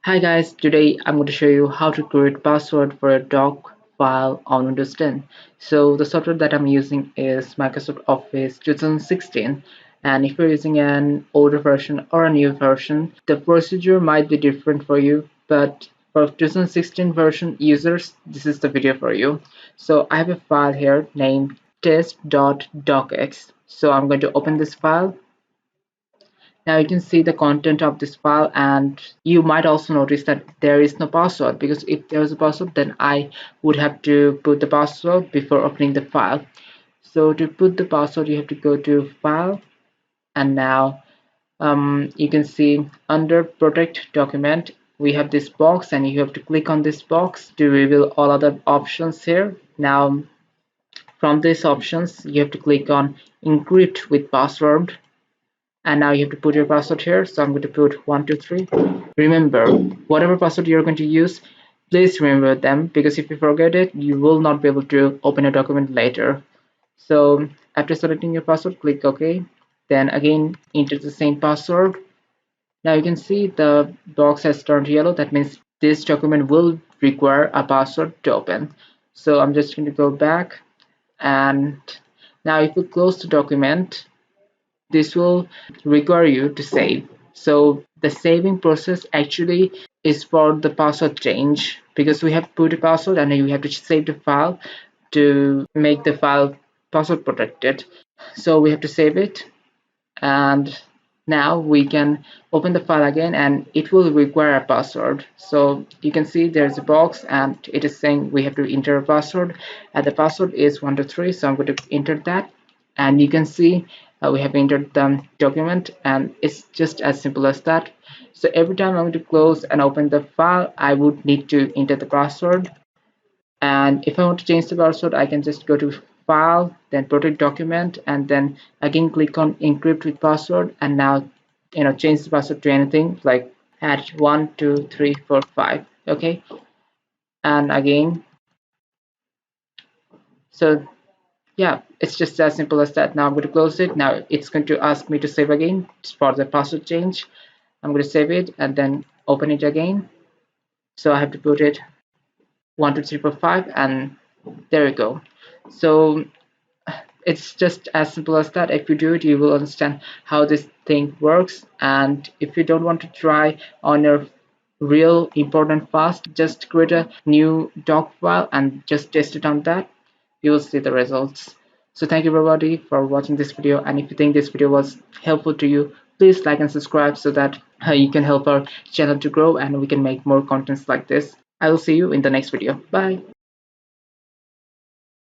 Hi guys, today I'm going to show you how to create password for a doc file on Windows 10. So the software that I'm using is Microsoft Office 2016, and if you're using an older version or a new version, the procedure might be different for you, but for 2016 version users, this is the video for you. So I have a file here named test.docx. So I'm going to open this file. Now you can see the content of this file, and you might also notice that there is no password, because if there was a password then I would have to put the password before opening the file. So to put the password you have to go to file, and now you can see under protect document we have this box, and you have to click on this box to reveal all other options here. Now from these options you have to click on encrypt with password, and now you have to put your password here. So I'm going to put 123. Remember, whatever password you're going to use, please remember them, because if you forget it you will not be able to open a document later. So after selecting your password, click OK, then again enter the same password. Now you can see the box has turned yellow. That means this document will require a password to open. So I'm just going to go back, and now if you close the document, this will require you to save. So the saving process actually is for the password change, because we have put a password and we have to save the file to make the file password protected. So we have to save it, and now we can open the file again, and it will require a password. So you can see there's a box and it is saying we have to enter a password, and the password is 123. So I'm going to enter that, and you can see we have entered the document, and it's just as simple as that. So every time I'm going to close and open the file, I would need to enter the password. And if I want to change the password, I can just go to file, then protect document, and then again click on encrypt with password, and now change the password to anything, like add 1 2 3 4 5. Okay, and again. So yeah, it's just as simple as that. Now I'm going to close it. Now it's going to ask me to save again for the password change. I'm going to save it and then open it again. So I have to put it 1 2 3 4 5, and there we go. So it's just as simple as that. If you do it, you will understand how this thing works. And if you don't want to try on your real important fast, just create a new doc file and just test it on that. You will see the results. So thank you everybody for watching this video, and if you think this video was helpful to you, please like and subscribe so that you can help our channel to grow and we can make more contents like this. I will see you in the next video. Bye.